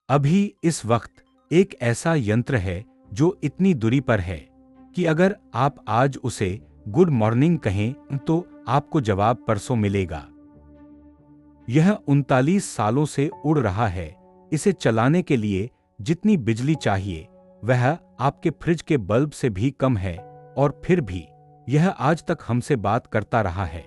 अभी इस वक्त एक ऐसा यंत्र है जो इतनी दूरी पर है कि अगर आप आज उसे गुड मॉर्निंग कहें तो आपको जवाब परसों मिलेगा। यह 39 सालों से उड़ रहा है। इसे चलाने के लिए जितनी बिजली चाहिए वह आपके फ्रिज के बल्ब से भी कम है, और फिर भी यह आज तक हमसे बात करता रहा है।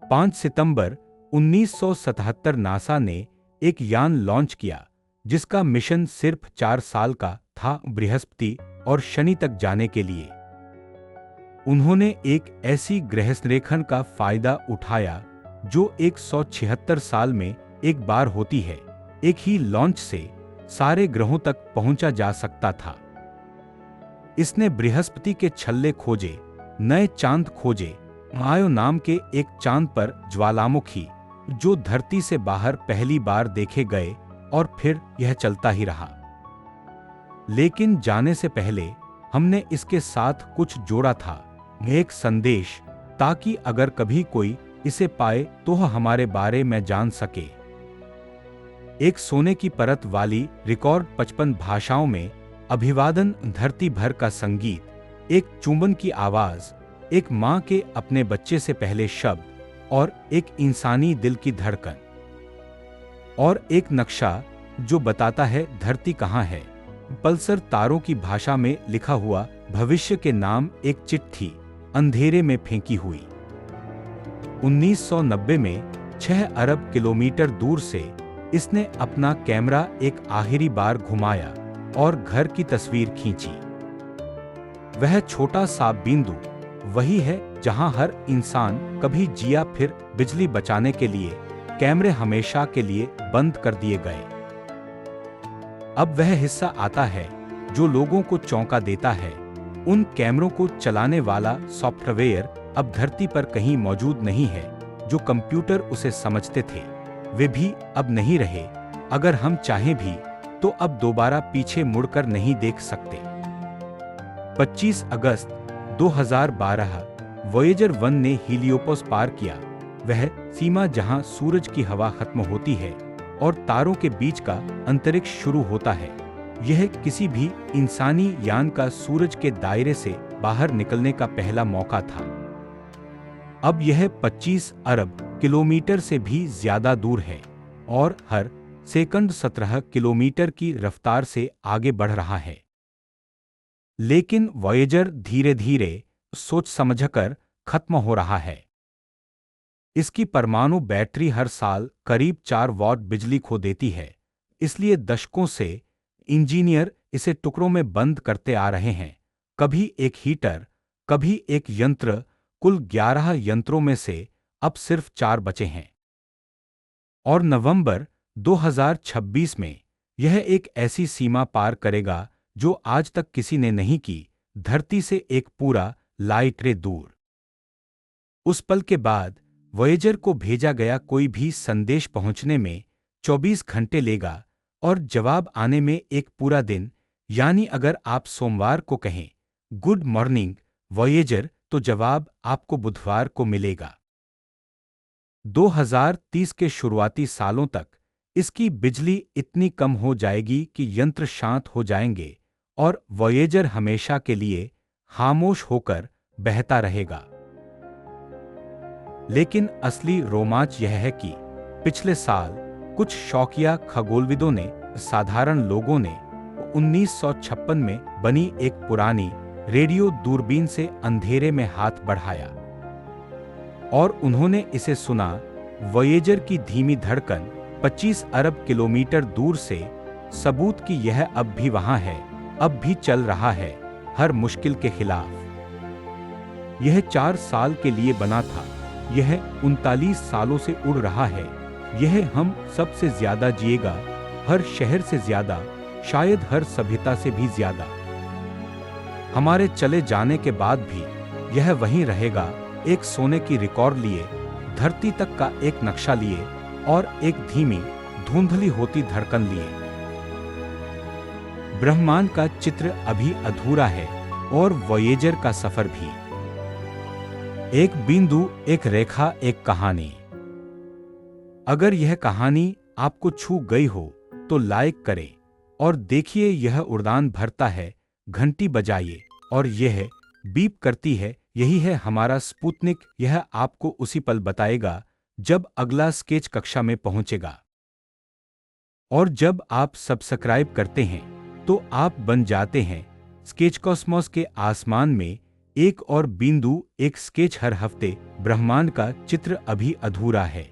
5 सितंबर 1977 नासा ने एक यान लॉन्च किया जिसका मिशन सिर्फ 4 साल का था, बृहस्पति और शनि तक जाने के लिए। उन्होंने एक ऐसी ग्रहरेखण का फायदा उठाया जो 176 साल में एक बार होती है। एक ही लॉन्च से सारे ग्रहों तक पहुंचा जा सकता था। इसने बृहस्पति के छल्ले खोजे, नए चांद खोजे, आयो नाम के एक चांद पर ज्वालामुखी जो धरती से बाहर पहली बार देखे गए, और फिर यह चलता ही रहा। लेकिन जाने से पहले हमने इसके साथ कुछ जोड़ा था, एक संदेश, ताकि अगर कभी कोई इसे पाए तो हमारे बारे में जान सके। एक सोने की परत वाली रिकॉर्ड 55 भाषाओं में अभिवादन, धरती भर का संगीत, एक चुंबन की आवाज, एक मां के अपने बच्चे से पहले शब्द, और एक इंसानी दिल की धड़कन, और एक नक्शा जो बताता है धरती कहां है। पल्सर तारों की भाषा में लिखा हुआ भविष्य के नाम, एक चिट्ठी अंधेरे में फेंकी हुई। 1990 में 6 अरब किलोमीटर दूर से इसने अपना कैमरा एक आखिरी बार घुमाया और घर की तस्वीर खींची। वह छोटा सा बिंदु वही है जहां हर इंसान कभी जिया, फिर बिजली बचाने के लिए कैमरे हमेशा के लिए बंद कर दिए गए। अब वह हिस्सा आता है जो लोगों को चौंका देता है। उन कैमरों को चलाने वाला सॉफ्टवेयर अब धरती पर कहीं मौजूद नहीं है। जो कंप्यूटर उसे समझते थे वे भी अब नहीं रहे। अगर हम चाहें भी तो अब दोबारा पीछे मुड़कर नहीं देख सकते। 25 अगस्त 2012 वॉयेजर 1 ने हीलियोपोस पार किया, वह सीमा जहां सूरज की हवा खत्म होती है और तारों के बीच का अंतरिक्ष शुरू होता है। यह किसी भी इंसानी यान का सूरज के दायरे से बाहर निकलने का पहला मौका था। अब यह 25 अरब किलोमीटर से भी ज्यादा दूर है और हर सेकंड 17 किलोमीटर की रफ्तार से आगे बढ़ रहा है। लेकिन वॉयेजर धीरे धीरे सोच समझकर खत्म हो रहा है। इसकी परमाणु बैटरी हर साल करीब 4 वॉट बिजली खो देती है, इसलिए दशकों से इंजीनियर इसे टुकड़ों में बंद करते आ रहे हैं। कभी एक हीटर, कभी एक यंत्र, कुल 11 यंत्रों में से अब सिर्फ 4 बचे हैं। और नवंबर 2026 में यह एक ऐसी सीमा पार करेगा जो आज तक किसी ने नहीं की, धरती से एक पूरा लाइट रे दूर। उस पल के बाद वॉयेजर को भेजा गया कोई भी संदेश पहुंचने में 24 घंटे लेगा और जवाब आने में एक पूरा दिन। यानी अगर आप सोमवार को कहें गुड मॉर्निंग वॉयेजर तो जवाब आपको बुधवार को मिलेगा। 2030 के शुरुआती सालों तक इसकी बिजली इतनी कम हो जाएगी कि यंत्र शांत हो जाएंगे और वॉयेजर हमेशा के लिए खामोश होकर बहता रहेगा। लेकिन असली रोमांच यह है कि पिछले साल कुछ शौकिया खगोलविदों ने, साधारण लोगों ने 1956 में बनी एक पुरानी रेडियो दूरबीन से अंधेरे में हाथ बढ़ाया और उन्होंने इसे सुना। वॉयेजर की धीमी धड़कन 25 अरब किलोमीटर दूर से सबूत कि यह अब भी वहां है, अब भी चल रहा है, हर मुश्किल के खिलाफ। यह 4 साल के लिए बना था, यह 39 सालों से उड़ रहा है, यह हम सबसे ज्यादा जिएगा, हर शहर से ज्यादा, शायद हर सभ्यता से भी ज्यादा। हमारे चले जाने के बाद भी यह वहीं रहेगा, एक सोने की रिकॉर्ड लिए, धरती तक का एक नक्शा लिए और एक धीमी धुंधली होती धड़कन लिए। ब्रह्मांड का चित्र अभी अधूरा है और वॉयेजर का सफर भी। एक बिंदु, एक रेखा, एक कहानी। अगर यह कहानी आपको छू गई हो तो लाइक करें और देखिए यह उड़ान भरता है, घंटी बजाइए और यह बीप करती है। यही है हमारा स्पुतनिक। यह आपको उसी पल बताएगा जब अगला स्केच कक्षा में पहुंचेगा। और जब आप सब्सक्राइब करते हैं तो आप बन जाते हैं स्केच कॉस्मोस के आसमान में एक और बिंदु, एक स्केच हर हफ्ते। ब्रह्मांड का चित्र अभी अधूरा है।